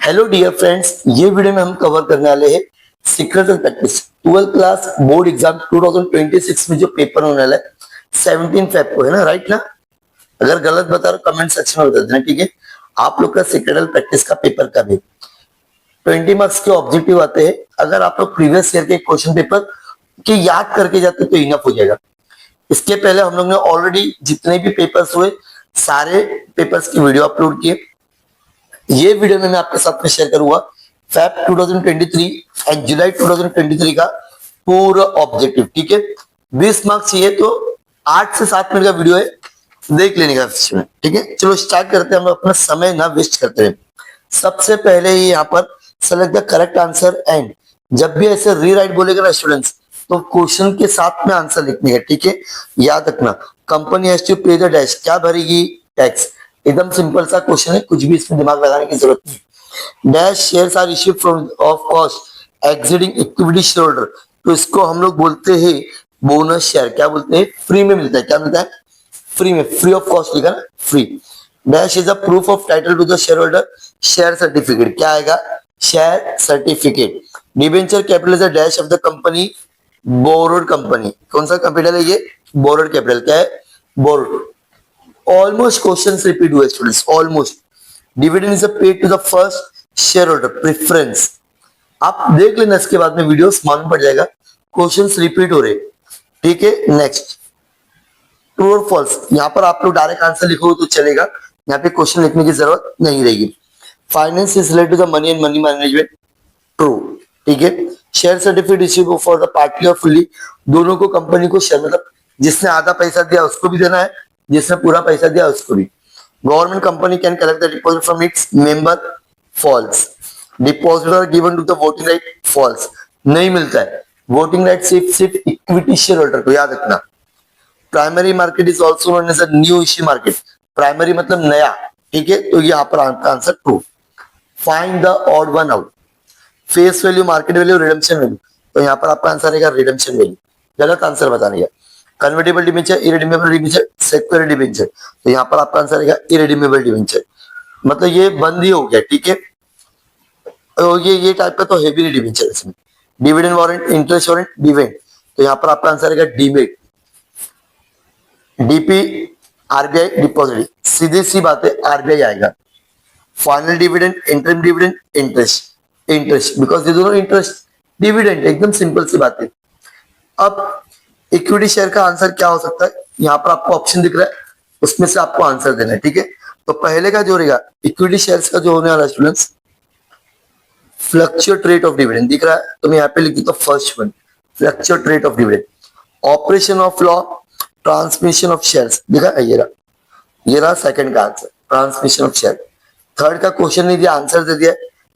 Hello dear friends, ये video में हम कवर करने वाले हैं secret and practice 12th class board exam 2026 में जो पेपर होने वाला है 17 फेब को, है ना? राइट ना? अगर गलत बता रहा कमेंट सेक्शन में बता देना, ठीक है? आप लोग का सीक्रेट एंड प्रैक्टिस का पेपर कब है? 20 मार्क्स के ऑब्जेक्टिव आते हैं। अगर आप लोग प्रीवियस ईयर के क्वेश्चन पेपर के याद करके जाते तो इनफ हो जाएगा। इसके पहले हम लोग ने ऑलरेडी जितने भी पेपर्स हुए सारे पेपर्स की वीडियो अपलोड किए। ये वीडियो में मैं आपके साथ में शेयर करूंगा फैब 2023 एंड जुलाई 2023 का पूरा ऑब्जेक्टिव, ठीक है? 20 मार्क्स चाहिए तो 8 से 7 मिनट का वीडियो है, देख लेने का, ठीक है? चलो स्टार्ट करते हैं, हम अपना समय ना वेस्ट करते हैं। सबसे पहले ही यहाँ पर select the correct answer and जब भी ऐसे रीराइट बोलेगा ना स्टूडेंट्स, तो क्वेश्चन के साथ में आंसर लिखने का, ठीक है? याद रखना, कंपनी हैज टू पे द डैश, क्या भरेगी? टैक्स। एकदम सिंपल सा क्वेश्चन है, कुछ भी इसमें दिमाग लगाने की जरूरत नहीं। Dash shares are issued from of cost exceeding equity share holder, तो इसको हम लोग बोलते हैं बोनस शेयर। क्या बोलते हैं? फ्री में मिलता है। क्या मिलता है? फ्री में, फ्री ऑफ कॉस्ट लिखा ना, free. Dash is a proof of title to the share holder, share certificate. क्या आएगा? Share certificate. Debenture capital is a dash of the company, borrowed company. कौन सा कैपिटल है ये? Borrowed capital. क्या है? बोरोड। ऑलमोस्ट क्वेश्चंस रिपीट हुए students, almost. Dividend is paid to the first share holder, preference. आप देख लेना, इसके बाद में वीडियोस मालूम पड़ जाएगा, क्वेश्चंस रिपीट हो रहे, ठीक है? नेक्स्ट, ट्रू और फॉल्स। यहाँ पर आप लोग डायरेक्ट आंसर लिखो तो चलेगा, यहाँ पे क्वेश्चन लिखने की जरूरत नहीं रहेगी। Finance is related to the money and money management, true, ठीक है? Share certificate issue for the party और फुल्ली, दोनों को, कंपनी को शेयर, मतलब जिसने आधा पैसा दिया उसको भी देना है, जिसने पूरा पैसा दिया उसको भी। Government company can collect the deposit from its member, false. Deposit are given to the voting right, false. नहीं मिलता है वोटिंग राइट सिर्फ इक्विटी शेयर होल्डर को, याद रखना। Primary market is also known as a new issue market, primary मतलब नया, ठीक है? तो यहाँ पर answer true. Find the odd one out, face value, market value, redemption value, तो यहाँ पर आपका आंसर रहेगा रिडेम्पशन वैल्यू। गलत आंसर बताने का। Convertible debenture, irredeemable debenture, secure debenture, तो यहाँ पर आपका आंसर रहेगा इरेडीमेबल डिबेंचर, मतलब ये बंद ही हो गया, ठीक है? तो ये टाइप का तो हेवी डिबेंचर इसमें। Dividend warrant, interest warrant, dividend, तो यहाँ पर आपका आंसर रहेगा डीमेट। डीपी, आरबीआई डिपॉजिट, सीधी सी बात है, आरबीआई आएगा। Final dividend, interim dividend, interest, interest, because ये दोनों इंटरेस्ट, डिविडेंड, एकदम सिंपल सी बात है। अब इक्विटी शेयर का आंसर क्या हो सकता है? यहाँ पर आपको ऑप्शन दिख रहा है, उसमें से आपको आंसर देना है, ठीक है? तो पहले का जो रहेगा इक्विटी शेयर्स का जो होने वाला students, fluctuate rate of dividend दिख रहा है, तो मैं यहाँ पे लिख देता हूँ first one, fluctuate rate of dividend. Operation of law, transmission of shares, दिखा ये रहा सेकंड का answer, transmission of share. Third का क्वेश्चन नहीं दिया, आंसर दे दिया,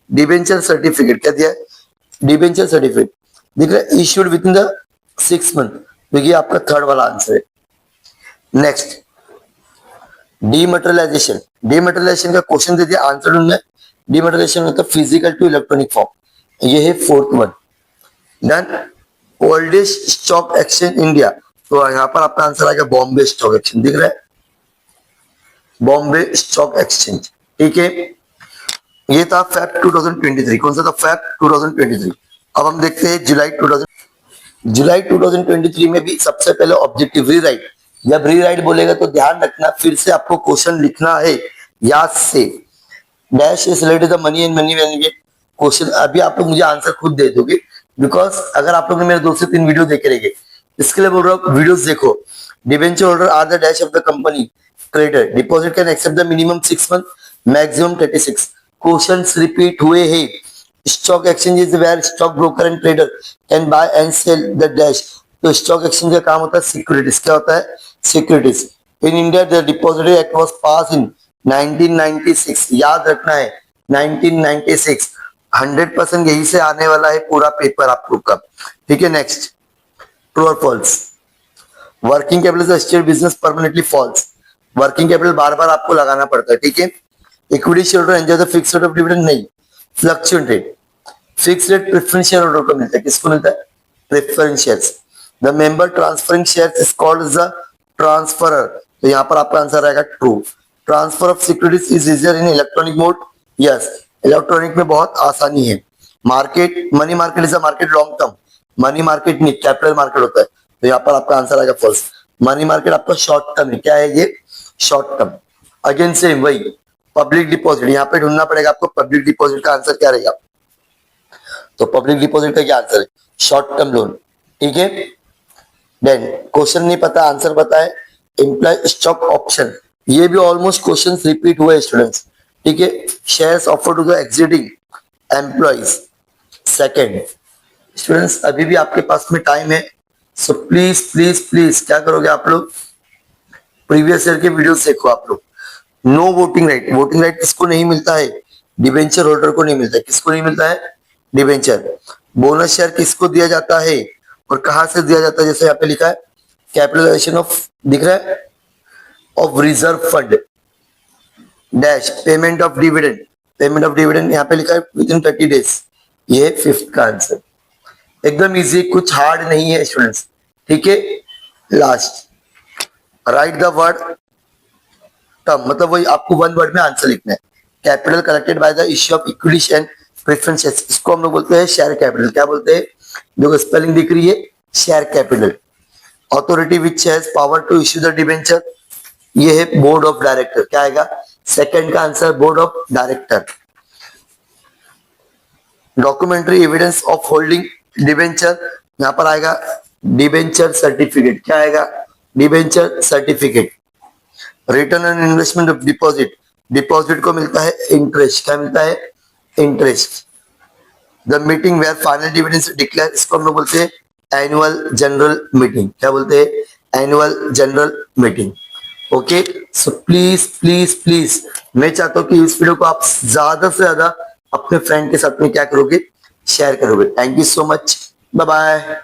डिबेंचर सर्टिफिकेट। क्या दिया? डिबेंचर सर्टिफिकेट दिख रहा है, issued with in the 6 month, देखिए आपका थर्ड वाला आंसर है। नेक्स्ट, डीमटेरियलाइजेशन, डीमटेरियलाइजेशन का क्वेश्चन दे दिया, आंसर ढूंढना है। डीमटेरियलाइजेशन मतलब फिजिकल टू इलेक्ट्रॉनिक फॉर्म, ये है fourth one. Then oldest stock exchange India, तो यहाँ पर आपका आंसर आएगा बॉम्बे स्टॉक एक्सचेंज, दिख रहा है बॉम्बे स्टॉक एक्सचेंज, ठीक है? ये था फैब 2023। कौन सा था? फैब 2023। अब हम देखते हैं जुलाई 2023 में भी सबसे पहले ऑब्जेक्टिव रीराइट। जब रीराइट बोलेगा तो ध्यान रखना, फिर से आपको क्वेश्चन लिखना है याद से। Dash is related to money and money management, question अभी आप लोग मुझे आंसर खुद दे दोगे, बिकॉज अगर आप लोग ने मेरे 2 से 3 वीडियो देखे रहेंगे, इसके लिए बोल रहा हूँ वीडियोस देखो। Debenture holder are the dash of the company creditor, deposit can accept the minimum 6 month, maximum 36। Questions repeat हुए हैं। Stock exchange is where stock broker and trader can buy and sell the dash, तो stock exchange का काम होता है securities. क्या होता है? Securities. In India the depository act was pass in 1996, याद रखना है 1996। 100% यही से आने वाला है पूरा पेपर आप लोग का, ठीक है? नेक्स्ट, ट्रू और false. Working capital is state business, permanently false. Working capital बार बार आपको लगाना पड़ता है, ठीक है? Equity share holder enjoy the fixed rate of dividend, नहीं। Fluctuate rate, fix rate preference share holder को मिलता है, किसको मिलता है? Preference shares. The member transferring shares is called the transferor, तो यहाँ पर आपका आंसर आएगा true. Transfer of securities is easier in electronic mode, yes. Electronic में बहुत आसानी है। Market, money market is a market long term, money market नहीं कैपिटल मार्केट होता है। तो यहाँ पर आपका आंसर आएगा फर्स्ट। मनी मार्केट आपका शॉर्ट टर्म है, क्या है ये, शॉर्ट टर्म। अगेन सेम वही पब्लिक डिपॉजिट, यहाँ पे ढूंढना पड़ेगा आपको पब्लिक डिपॉजिट का आंसर क्या रहेगा। तो पब्लिक डिपॉजिट का क्या आंसर है, शॉर्ट टर्म लोन, ठीक है। देन क्वेश्चन नहीं पता आंसर पता है, एम्प्लॉय स्टॉक ऑप्शन, ये भी ऑलमोस्ट क्वेश्चन रिपीट हुए स्टूडेंट्स, ठीक है। Shares offer to the existing employees. Second students अभी भी आपके पास में टाइम है, सो प्लीज प्लीज प्लीज क्या करोगे आप लोग, प्रीवियस ईयर के वीडियोस देखो आप लोग। No voting right, voting right किसको नहीं मिलता है, डिबेंचर होल्डर को नहीं मिलता है। किसको नहीं मिलता है, डिबेंचर। बोनस शेयर किसको दिया जाता है और कहां से दिया जाता है, जैसे यहाँ पे लिखा है कैपिटलाइजेशन ऑफ, दिख रहा है, of reserve fund dash payment of dividend, payment of dividend यहाँ पे लिखा है विद इन 30 डेज। ये फिफ्थ का आंसर, एकदम इजी, कुछ हार्ड नहीं है स्टूडेंट्स, ठीक है। Last right the word term, मतलब वही आपको वन वर्ड में आंसर लिखना है। Capital collected by the issue of equity and preference shares, इसको हम लोग बोलते हैं शेयर कैपिटल। क्या बोलते हैं, देखो स्पेलिंग दिख रही है, share capital. Authority which has power to issue the debenture, ये है बोर्ड ऑफ डायरेक्टर। क्या आएगा, सेकंड का answer board of director. Documentary evidence of holding debenture, यहां पर आएगा डिबेंचर सर्टिफिकेट। क्या आएगा, debenture certificate. Return on investment of deposit, deposit को मिलता है इंटरेस्ट। क्या मिलता है, interest. The meeting where final dividends declare, इसको हम लोग बोलते हैं एनुअल जनरल मीटिंग। क्या बोलते हैं, annual general meeting. Okay, so please please please मैं चाहता हूं कि इस वीडियो को आप ज्यादा से ज्यादा अपने फ्रेंड के साथ में क्या करोगे, शेयर करोगे। Thank you so much, bye bye.